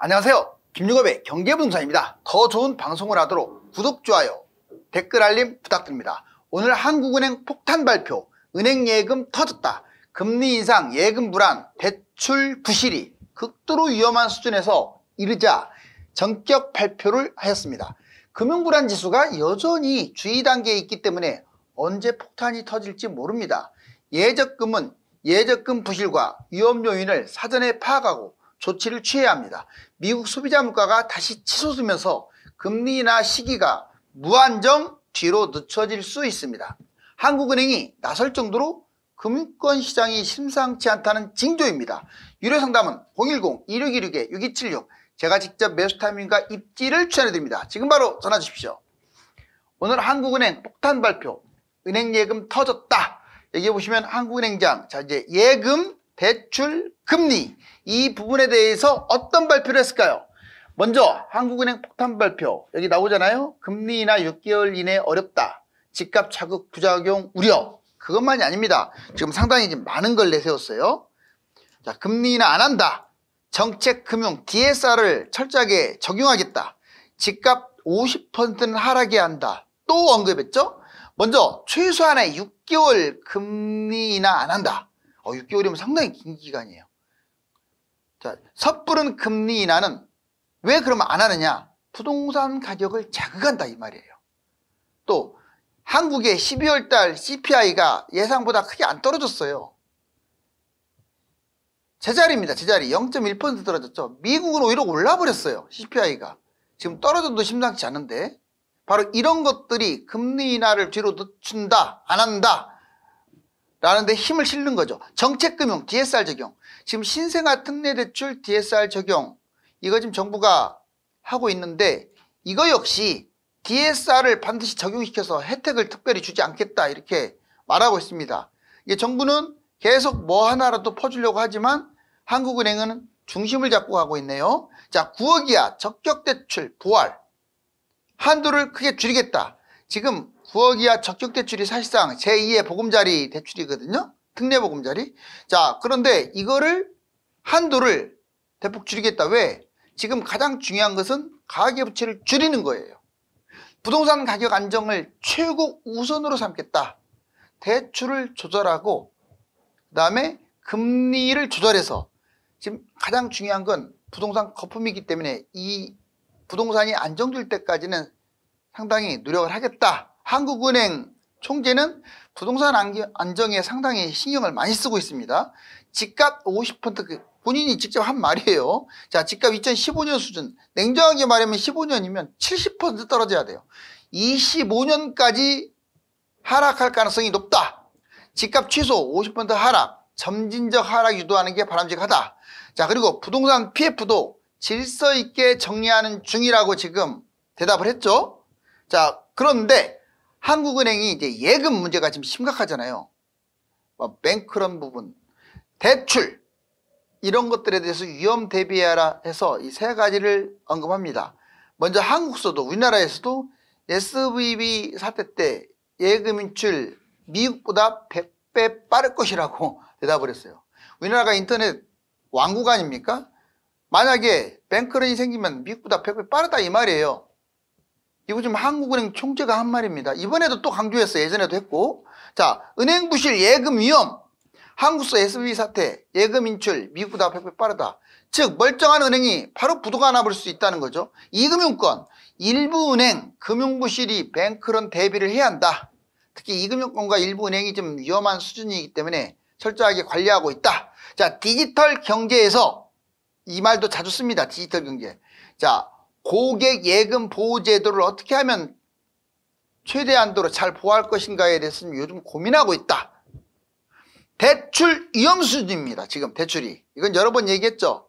안녕하세요. 김유겁의 경제부동산입니다. 더 좋은 방송을 하도록 구독, 좋아요, 댓글 알림 부탁드립니다. 오늘 한국은행 폭탄 발표, 은행 예금 터졌다, 금리 인상, 예금 불안, 대출 부실이 극도로 위험한 수준에서 이르자 전격 발표를 하였습니다. 금융불안 지수가 여전히 주의 단계에 있기 때문에 언제 폭탄이 터질지 모릅니다. 예적금 부실과 위험 요인을 사전에 파악하고 조치를 취해야 합니다. 미국 소비자 물가가 다시 치솟으면서 금리나 시기가 무한정 뒤로 늦춰질 수 있습니다. 한국은행이 나설 정도로 금융권 시장이 심상치 않다는 징조입니다. 유료 상담은 010-2616-6276, 제가 직접 매수 타이밍과 입지를 추천해드립니다. 지금 바로 전화 주십시오. 오늘 한국은행 폭탄 발표, 은행 예금 터졌다. 여기 보시면 한국은행장, 자 이제 예금, 대출, 금리, 이 부분에 대해서 어떤 발표를 했을까요? 먼저 한국은행 폭탄 발표, 여기 나오잖아요. 금리 인하 6개월 이내 어렵다, 집값 자극 부작용 우려. 그것만이 아닙니다. 지금 상당히 지금 많은 걸 내세웠어요. 자, 금리 인하 안 한다, 정책 금융 DSR을 철저하게 적용하겠다, 집값 50%는 하락해야 한다, 또 언급했죠. 먼저 최소한의 6개월 금리 인하 안 한다. 6개월이면 상당히 긴 기간이에요. 자, 섣부른 금리 인하는 왜 그러면 안 하느냐? 부동산 가격을 자극한다 이 말이에요. 또 한국의 12월 달 CPI가 예상보다 크게 안 떨어졌어요. 제자리입니다. 제자리 0.1% 떨어졌죠. 미국은 오히려 올라버렸어요. CPI가. 지금 떨어져도 심상치 않은데, 바로 이런 것들이 금리 인하를 뒤로 늦춘다, 안 한다 라는 데 힘을 실는 거죠. 정책금융 DSR 적용, 지금 신생아 특례대출 DSR 적용, 이거 지금 정부가 하고 있는데, 이거 역시 DSR을 반드시 적용시켜서 혜택을 특별히 주지 않겠다 이렇게 말하고 있습니다. 이게 정부는 계속 뭐 하나라도 퍼주려고 하지만 한국은행은 중심을 잡고 가고 있네요. 자, 9억 이하 적격대출 부활, 한도를 크게 줄이겠다. 지금 9억 이하 적격대출이 사실상 제2의 보금자리 대출이거든요. 특례보금자리. 자, 그런데 이거를 한도를 대폭 줄이겠다. 왜? 지금 가장 중요한 것은 가계부채를 줄이는 거예요. 부동산 가격 안정을 최고 우선으로 삼겠다. 대출을 조절하고 그 다음에 금리를 조절해서, 지금 가장 중요한 건 부동산 거품이기 때문에 이 부동산이 안정될 때까지는 상당히 노력을 하겠다. 한국은행 총재는 부동산 안정에 상당히 신경을 많이 쓰고 있습니다. 집값 50%, 본인이 직접 한 말이에요. 자, 집값 2015년 수준, 냉정하게 말하면 15년이면 70% 떨어져야 돼요. 25년까지 하락할 가능성이 높다. 집값 최소 50% 하락, 점진적 하락 유도하는 게 바람직하다. 자, 그리고 부동산 PF도 질서 있게 정리하는 중이라고 지금 대답을 했죠. 자, 그런데 한국은행이 이제 예금 문제가 지금 심각하잖아요. 뱅크런 부분, 대출, 이런 것들에 대해서 위험 대비하라 해서 이 세 가지를 언급합니다. 먼저 한국서도, 우리나라에서도 SVB 사태 때 예금 인출 미국보다 100배 빠를 것이라고 대답을 했어요. 우리나라가 인터넷 왕국 아닙니까? 만약에 뱅크런이 생기면 미국보다 100배 빠르다 이 말이에요. 이거 지금 한국은행 총재가 한 말입니다. 이번에도 또 강조했어요. 예전에도 했고. 자, 은행 부실 예금 위험, 한국서 SVB 사태, 예금 인출 미국보다 100배 빠르다. 즉 멀쩡한 은행이 바로 부도가 나볼 수 있다는 거죠. 이금융권, 일부 은행 금융 부실이 뱅크런 대비를 해야 한다. 특히 이금융권과 일부 은행이 좀 위험한 수준이기 때문에 철저하게 관리하고 있다. 자, 디지털 경제에서 이 말도 자주 씁니다. 디지털 경제. 자, 고객 예금 보호 제도를 어떻게 하면 최대한도로 잘 보호할 것인가에 대해서는 요즘 고민하고 있다. 대출 위험 수준입니다. 지금 대출이. 이건 여러 번 얘기했죠.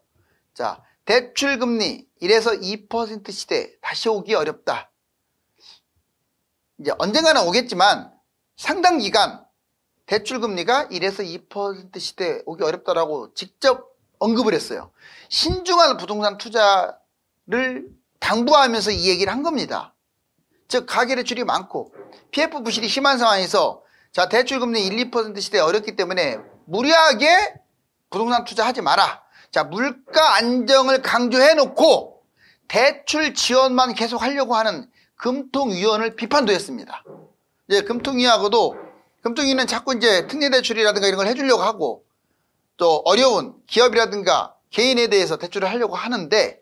자, 대출 금리 1에서 2% 시대 다시 오기 어렵다. 이제 언젠가는 오겠지만 상당 기간 대출 금리가 1에서 2% 시대 오기 어렵다라고 직접 언급을 했어요. 신중한 부동산 투자를 당부하면서 이 얘기를 한 겁니다. 즉 가계대출이 많고 PF 부실이 심한 상황에서, 자, 대출금리 1, 2% 시대에 어렵기 때문에 무리하게 부동산 투자하지 마라. 자, 물가 안정을 강조해 놓고 대출 지원만 계속 하려고 하는 금통위원을 비판도 했습니다. 이제 금통위는 자꾸 이제 특례대출이라든가 이런 걸 해주려고 하고 또 어려운 기업이라든가 개인에 대해서 대출을 하려고 하는데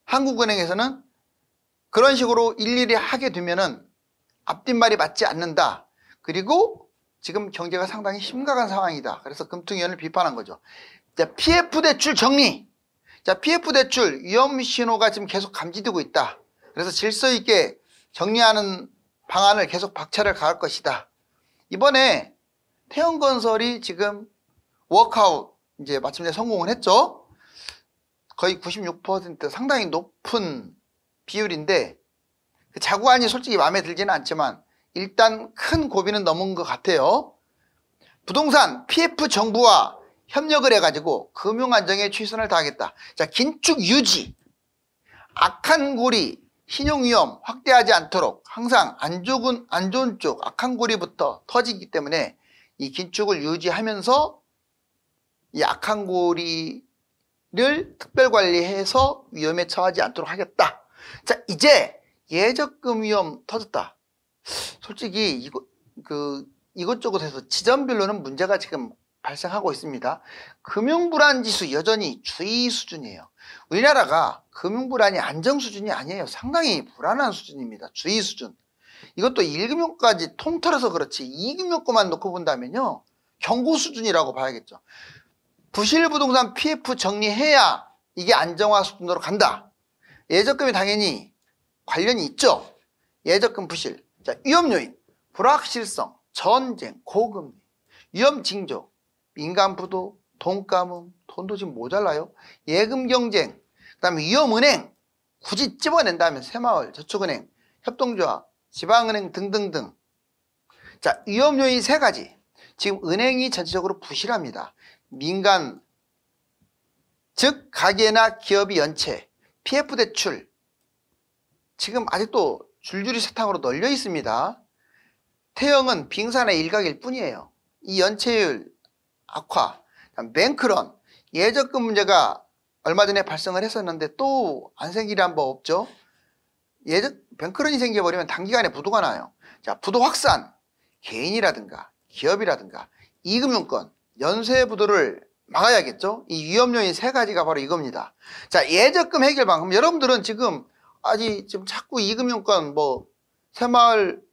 한국은행에서는 그런 식으로 일일이 하게 되면은 앞뒷말이 맞지 않는다. 그리고 지금 경제가 상당히 심각한 상황이다. 그래서 금통위원을 비판한 거죠. 자, PF 대출 정리. 자, PF 대출 위험 신호가 지금 계속 감지되고 있다. 그래서 질서 있게 정리하는 방안을 계속 박차를 가할 것이다. 이번에 태형건설이 지금 워크아웃 이제 마침내 성공을 했죠. 거의 96% 상당히 높은 비율인데 그 자구안이 솔직히 마음에 들지는 않지만 일단 큰 고비는 넘은 것 같아요. 부동산 PF 정부와 협력을 해가지고 금융안정에 최선을 다하겠다. 자, 긴축 유지, 악한 고리, 신용위험 확대하지 않도록 항상 안 좋은 쪽 악한 고리부터 터지기 때문에 이 긴축을 유지하면서 이 악한 고리를 특별관리해서 위험에 처하지 않도록 하겠다. 자, 이제 예적금 위험 터졌다. 솔직히 이것저것해서 지점별로는 문제가 지금 발생하고 있습니다. 금융불안지수 여전히 주의 수준이에요. 우리나라가 금융불안이 안정 수준이 아니에요. 상당히 불안한 수준입니다. 주의 수준. 이것도 1금융까지 통틀어서 그렇지 2금융 것만 놓고 본다면요 경고 수준이라고 봐야겠죠. 부실부동산 PF 정리해야 이게 안정화 수준으로 간다. 예적금이 당연히 관련이 있죠. 예적금 부실. 자, 위험요인, 불확실성, 전쟁, 고금리, 위험징조, 민간부도, 돈가뭄, 돈도 지금 모자라요. 예금경쟁, 그 다음에 위험은행, 굳이 집어낸다면 새마을, 저축은행, 협동조합, 지방은행 등등등. 자, 위험요인 3가지. 지금 은행이 전체적으로 부실합니다. 민간, 즉 가계나 기업이 연체, PF 대출 지금 아직도 줄줄이 사탕으로 널려 있습니다. 태형은 빙산의 일각일 뿐이에요. 이 연체율 악화, 뱅크런, 예적금 문제가 얼마 전에 발생을 했었는데 또 안 생기란 법 없죠. 뱅크런이 생겨버리면 단기간에 부도가 나요. 자, 부도 확산, 개인이라든가 기업이라든가 이금융권, 연쇄부도를 막아야겠죠. 이 위험요인 3가지가 바로 이겁니다. 자, 예적금 해결 방법. 여러분들은 지금 지금 자꾸 이금융권, 새마을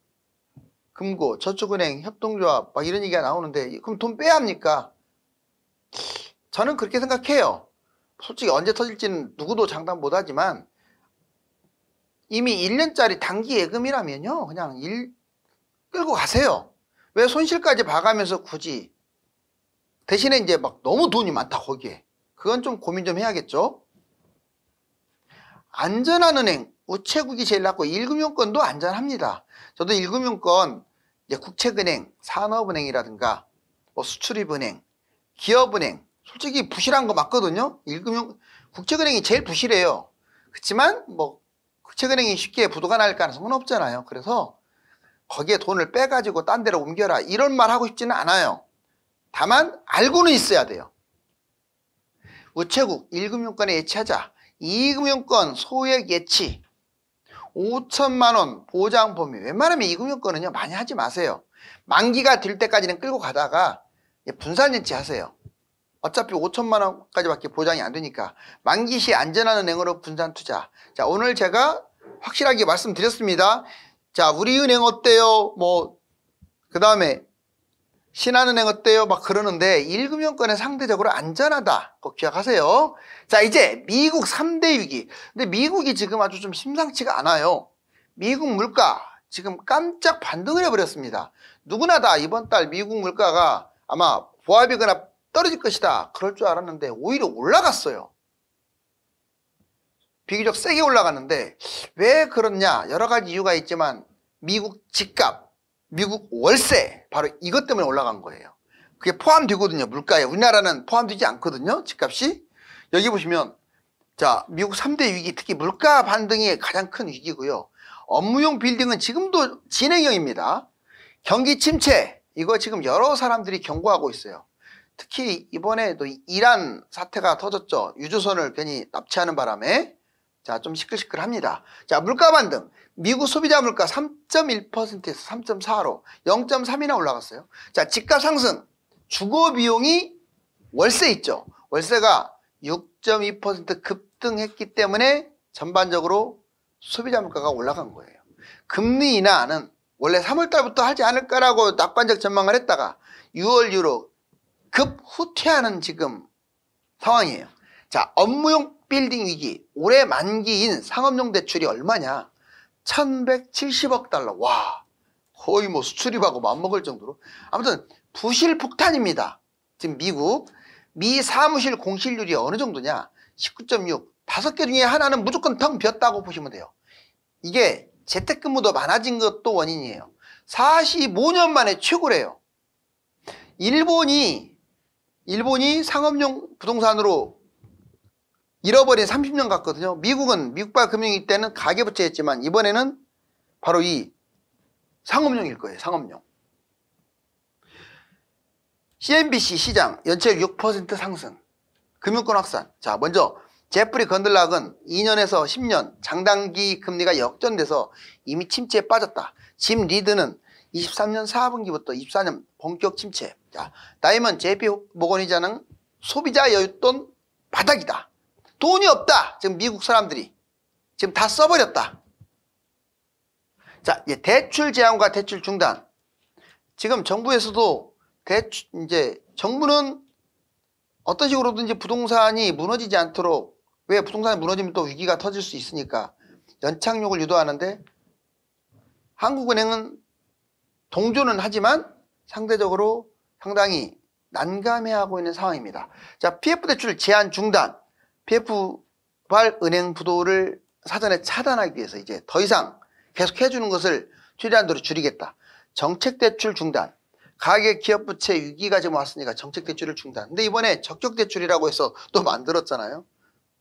금고, 저축은행, 협동조합 막 이런 얘기가 나오는데 그럼 돈 빼야 합니까? 저는 그렇게 생각해요. 솔직히 언제 터질지는 누구도 장담 못하지만 이미 1년짜리 단기 예금이라면요 그냥 끌고 가세요. 왜 손실까지 봐가면서 굳이 대신에 이제 막 너무 돈이 많다 거기에 그건 좀 고민 좀 해야겠죠. 안전한 은행, 우체국이 제일 낫고 1금융권도 안전합니다. 저도 1금융권 이제 국책은행, 산업은행이라든가 수출입은행, 기업은행 솔직히 부실한 거 맞거든요. 국책은행이 제일 부실해요. 그렇지만 국책은행이 쉽게 부도가 날 가능성은 없잖아요. 그래서 거기에 돈을 빼가지고 딴 데로 옮겨라 이런 말 하고 싶지는 않아요. 다만 알고는 있어야 돼요. 우체국 1금융권에 예치하자. 2금융권 소액 예치 5천만 원 보장 범위. 웬만하면 2금융권은요 많이 하지 마세요. 만기가 될 때까지는 끌고 가다가 분산 예치하세요. 어차피 5천만 원까지밖에 보장이 안 되니까 만기 시 안전한 은행으로 분산 투자. 자, 오늘 제가 확실하게 말씀드렸습니다. 자, 우리은행 어때요? 그 다음에 신한은행 어때요? 막 그러는데 1금융권은 상대적으로 안전하다. 꼭 기억하세요. 자, 이제 미국 3대 위기. 근데 미국이 지금 아주 좀 심상치가 않아요. 미국 물가 지금 깜짝 반등을 해버렸습니다. 누구나 다 이번 달 미국 물가가 아마 보합이거나 떨어질 것이다 그럴 줄 알았는데 오히려 올라갔어요. 비교적 세게 올라갔는데 왜 그렇냐 여러 가지 이유가 있지만 미국 집값, 미국 월세 바로 이것 때문에 올라간 거예요. 그게 포함되거든요. 물가에. 우리나라는 포함되지 않거든요. 집값이. 여기 보시면 자, 미국 3대 위기 특히 물가 반등이 가장 큰 위기고요. 업무용 빌딩은 지금도 진행형입니다. 경기 침체 이거 지금 여러 사람들이 경고하고 있어요. 특히 이번에도 이란 사태가 터졌죠. 유조선을 괜히 납치하는 바람에. 자, 좀 시끌시끌합니다. 자, 물가 반등. 미국 소비자 물가 3.1%에서 3.4로 0.3이나 올라갔어요. 자, 집값 상승. 주거 비용이 월세 있죠. 월세가 6.2% 급등했기 때문에 전반적으로 소비자 물가가 올라간 거예요. 금리 인하는 원래 3월 달부터 하지 않을까라고 낙관적 전망을 했다가 6월 이후로 급 후퇴하는 지금 상황이에요. 자, 업무용 빌딩 위기. 올해 만기인 상업용 대출이 얼마냐? 1170억 달러. 와, 거의 뭐 수출입하고 맞먹을 정도로. 아무튼 부실 폭탄입니다. 지금 미 사무실 공실률이 어느 정도냐? 19.6. 5개 중에 하나는 무조건 텅 비었다고 보시면 돼요. 이게 재택근무도 많아진 것도 원인이에요. 45년 만에 최고래요. 일본이 상업용 부동산으로 잃어버린 30년 같거든요. 미국발 금융위기 때는 가계부채였지만 이번에는 바로 이 상업용일 거예요. 상업용. CNBC 시장 연체율 6% 상승. 금융권 확산. 자, 먼저 제프리 건들락은 2년에서 10년 장단기 금리가 역전돼서 이미 침체에 빠졌다. 짐 리드는 23년 4분기부터 24년 본격 침체. 자, 다이먼 JP 모건이자는 소비자 여윳돈 바닥이다. 돈이 없다. 지금 미국 사람들이 지금 다 써버렸다. 자, 이제 대출 제한과 대출 중단. 지금 정부에서도 이제 정부는 어떤 식으로든지 부동산이 무너지지 않도록, 왜 부동산이 무너지면 또 위기가 터질 수 있으니까 연착륙을 유도하는데, 한국은행은 동조는 하지만 상대적으로 상당히 난감해하고 있는 상황입니다. 자, PF 대출 제한 중단. PF발 은행 부도를 사전에 차단하기 위해서 이제 더 이상 계속 해주는 것을 최대한도로 줄이겠다. 정책 대출 중단. 가계 기업 부채 위기가 지금 왔으니까 정책 대출을 중단. 근데 이번에 적격 대출이라고 해서 또 만들었잖아요.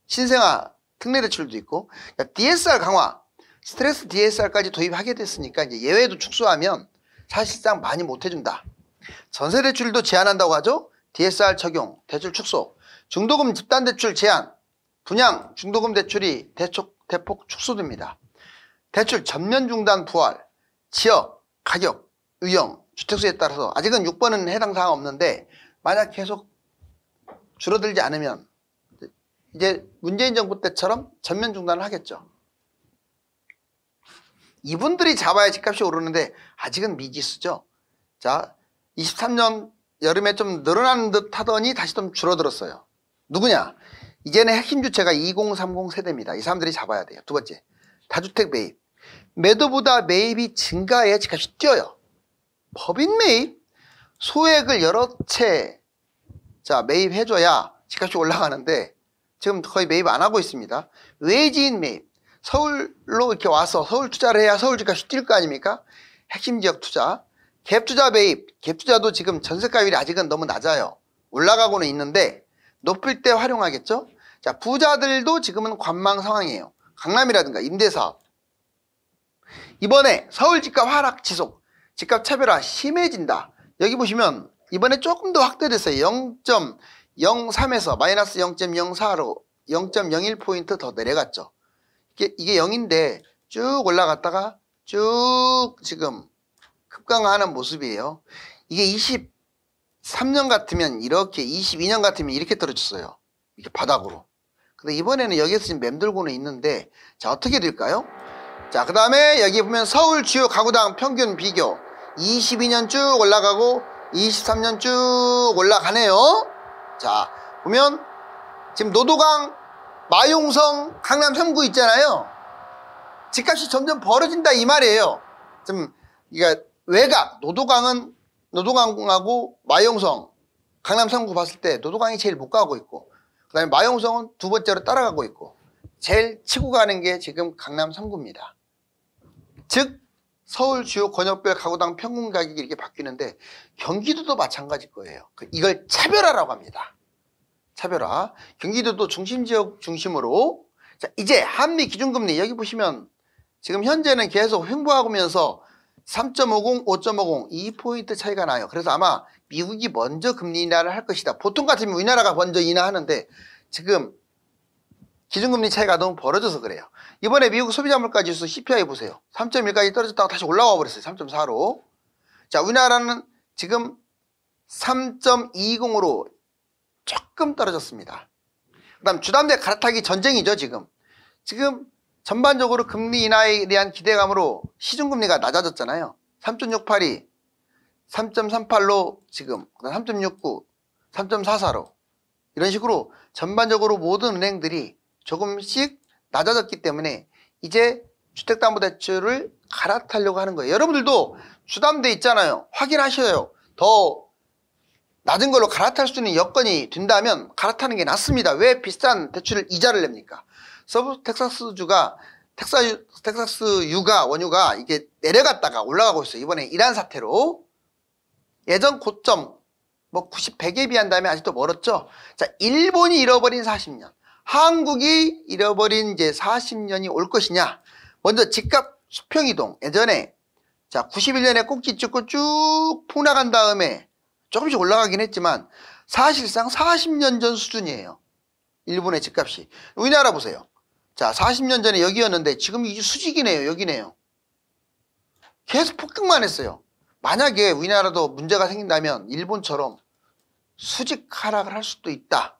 신생아 특례 대출도 있고. DSR 강화. 스트레스 DSR까지 도입하게 됐으니까 이제 예외도 축소하면 사실상 많이 못 해준다. 전세 대출도 제한한다고 하죠. DSR 적용, 대출 축소. 중도금 집단 대출 제한. 분양 중도금 대출이 대폭 축소됩니다. 대출 전면 중단 부활. 지역, 가격, 유형, 주택수에 따라서 아직은 6번은 해당 사항 없는데, 만약 계속 줄어들지 않으면 이제 문재인 정부 때처럼 전면 중단을 하겠죠. 이분들이 잡아야 집값이 오르는데 아직은 미지수죠. 자, 23년 여름에 좀 늘어나는 듯 하더니 다시 좀 줄어들었어요. 누구냐? 이제는 핵심 주체가 2030 세대입니다. 이 사람들이 잡아야 돼요. 두 번째, 다주택 매입. 매도보다 매입이 증가해야 집값이 뛰어요. 법인 매입, 소액을 여러 채 매입해줘야 집값이 올라가는데 지금 거의 매입 안 하고 있습니다. 외지인 매입, 서울로 이렇게 와서 서울 투자를 해야 서울 집값이 뛸 거 아닙니까? 핵심 지역 투자, 갭 투자 매입, 갭 투자도 지금 전세가율이 아직은 너무 낮아요. 올라가고는 있는데 높을 때 활용하겠죠? 자, 부자들도 지금은 관망 상황이에요. 강남이라든가 임대사업. 이번에 서울 집값 하락 지속, 집값 차별화 심해진다. 여기 보시면 이번에 조금 더 확대됐어요. 0.03에서 마이너스 0.04로 0.01포인트 더 내려갔죠. 이게 0인데 쭉 올라갔다가 쭉 지금 급강하는 모습이에요. 이게 23년 같으면 이렇게, 22년 같으면 이렇게 떨어졌어요. 이렇게 바닥으로. 근데 이번에는 여기에서 지금 맴돌고는 있는데, 자, 어떻게 될까요? 자, 그 다음에 여기 보면 서울 주요 가구당 평균 비교. 22년 쭉 올라가고 23년 쭉 올라가네요. 자, 보면 지금 노도강, 마용성, 강남 3구 있잖아요. 집값이 점점 벌어진다 이 말이에요. 좀 그러니까 외곽, 노도강하고 마용성, 강남 3구 봤을 때 노도강이 제일 못 가고 있고, 그 다음에 마용성은 두 번째로 따라가고 있고, 제일 치고 가는 게 지금 강남 3구입니다. 즉 서울 주요 권역별 가구당 평균 가격이 이렇게 바뀌는데 경기도도 마찬가지일 거예요. 이걸 차별화라고 합니다. 차별화. 경기도도 중심지역 중심으로. 자, 이제 한미 기준금리 여기 보시면 지금 현재는 계속 횡보하면서 3.50, 5.50 2포인트 차이가 나요. 그래서 아마 미국이 먼저 금리 인하를 할 것이다. 보통 같으면 우리나라가 먼저 인하하는데 지금 기준금리 차이가 너무 벌어져서 그래요. 이번에 미국 소비자 물가지수 CPI 보세요. 3.1까지 떨어졌다가 다시 올라와 버렸어요. 3.4로. 자, 우리나라는 지금 3.20으로 조금 떨어졌습니다. 그 다음 주담대 갈아타기 전쟁이죠. 지금 전반적으로 금리 인하에 대한 기대감으로 시중금리가 낮아졌잖아요. 3.68이 3.38로 지금 3.69, 3.44로 이런 식으로 전반적으로 모든 은행들이 조금씩 낮아졌기 때문에 이제 주택담보대출을 갈아타려고 하는 거예요. 여러분들도 주담대 있잖아요. 확인하셔요. 더 낮은 걸로 갈아탈 수 있는 여건이 된다면 갈아타는 게 낫습니다. 왜 비싼 대출을 이자를 냅니까? 서부 텍사스주가 텍사스유가 원유가 이게 내려갔다가 올라가고 있어요. 이번에 이란 사태로. 예전 고점 90, 100에 비한다면 아직도 멀었죠. 자, 일본이 잃어버린 40년, 한국이 잃어버린 이제 40년이 올 것이냐. 먼저 집값 수평이동. 예전에 자 91년에 꼭지 찍고 쭉 폭락한 다음에 조금씩 올라가긴 했지만 사실상 40년 전 수준이에요. 일본의 집값이. 우리나라 보세요. 자 40년 전에 여기였는데 지금 이게 수직이네요. 여기네요. 계속 폭등만 했어요. 만약에 우리나라도 문제가 생긴다면 일본처럼 수직 하락을 할 수도 있다.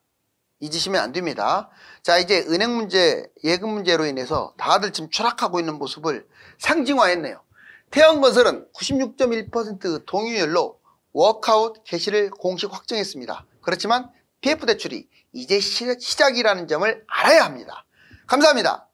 잊으시면 안 됩니다. 자 이제 은행 문제, 예금 문제로 인해서 다들 지금 추락하고 있는 모습을 상징화했네요. 태형건설은 96.1% 동의율로 워크아웃 개시를 공식 확정했습니다. 그렇지만 PF 대출이 이제 시작이라는 점을 알아야 합니다. 감사합니다.